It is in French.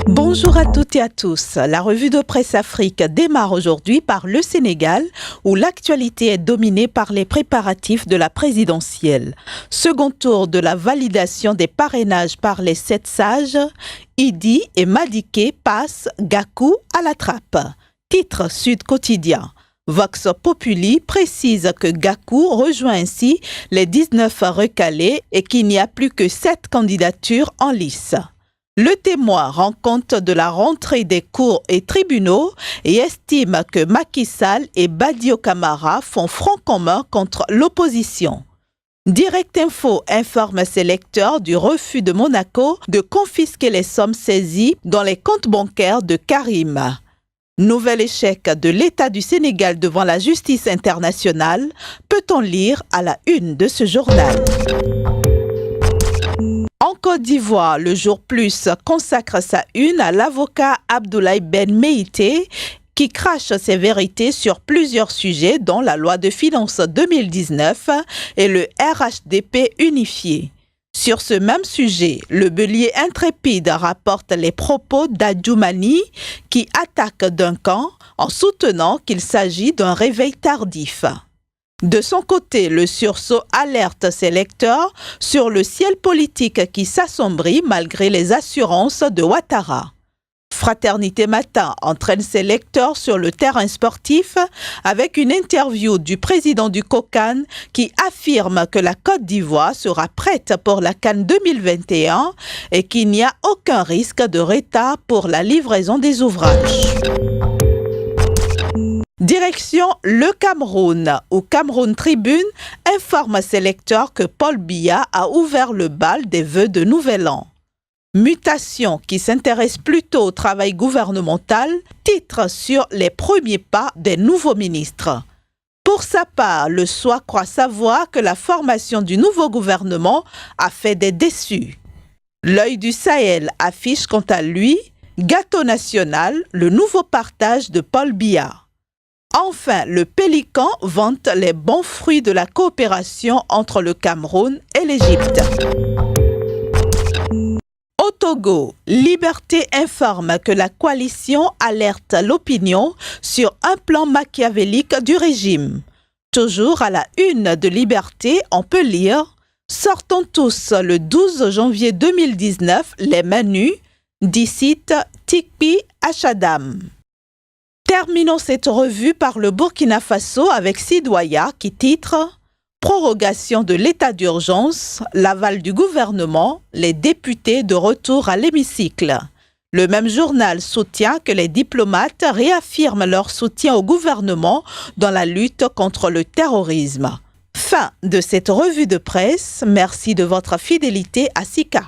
Bonjour à toutes et à tous. La revue de presse Afrique démarre aujourd'hui par le Sénégal, où l'actualité est dominée par les préparatifs de la présidentielle. Second tour de la validation des parrainages par les 7 sages, Idi et Madiké passent Gakou à la trappe. Titre Sud Quotidien. Vox Populi précise que Gakou rejoint ainsi les 19 recalés et qu'il n'y a plus que 7 candidatures en lice. Le Témoin rend compte de la rentrée des cours et tribunaux et estime que Macky Sall et Badio Camara font front commun contre l'opposition. Direct Info informe ses lecteurs du refus de Monaco de confisquer les sommes saisies dans les comptes bancaires de Karim. Nouvel échec de l'État du Sénégal devant la justice internationale, peut-on lire à la une de ce journal. En Côte d'Ivoire, le Jour Plus consacre sa une à l'avocat Abdoulaye Ben Meïté qui crache ses vérités sur plusieurs sujets dont la loi de finances 2019 et le RHDP unifié. Sur ce même sujet, le Bélier intrépide rapporte les propos d'Adjoumani qui attaque d'un camp en soutenant qu'il s'agit d'un réveil tardif. De son côté, le Sursaut alerte ses lecteurs sur le ciel politique qui s'assombrit malgré les assurances de Ouattara. Fraternité Matin entraîne ses lecteurs sur le terrain sportif avec une interview du président du COCAN qui affirme que la Côte d'Ivoire sera prête pour la CAN 2021 et qu'il n'y a aucun risque de retard pour la livraison des ouvrages. Direction le Cameroun, où Cameroun Tribune informe ses lecteurs que Paul Biya a ouvert le bal des vœux de Nouvel An. Mutation qui s'intéresse plutôt au travail gouvernemental, titre sur les premiers pas des nouveaux ministres. Pour sa part, le Soir croit savoir que la formation du nouveau gouvernement a fait des déçus. L'Œil du Sahel affiche quant à lui Gâteau national, le nouveau partage de Paul Biya. Enfin, le Pélican vante les bons fruits de la coopération entre le Cameroun et l'Égypte. Au Togo, Liberté informe que la coalition alerte l'opinion sur un plan machiavélique du régime. Toujours à la une de Liberté, on peut lire « Sortons tous le 12 janvier 2019 les mains nues » d'ici Tikpi Achadam. Terminons cette revue par le Burkina Faso avec Sidoya qui titre « Prorogation de l'état d'urgence, l'aval du gouvernement, les députés de retour à l'hémicycle ». Le même journal soutient que les diplomates réaffirment leur soutien au gouvernement dans la lutte contre le terrorisme. Fin de cette revue de presse. Merci de votre fidélité à Sika.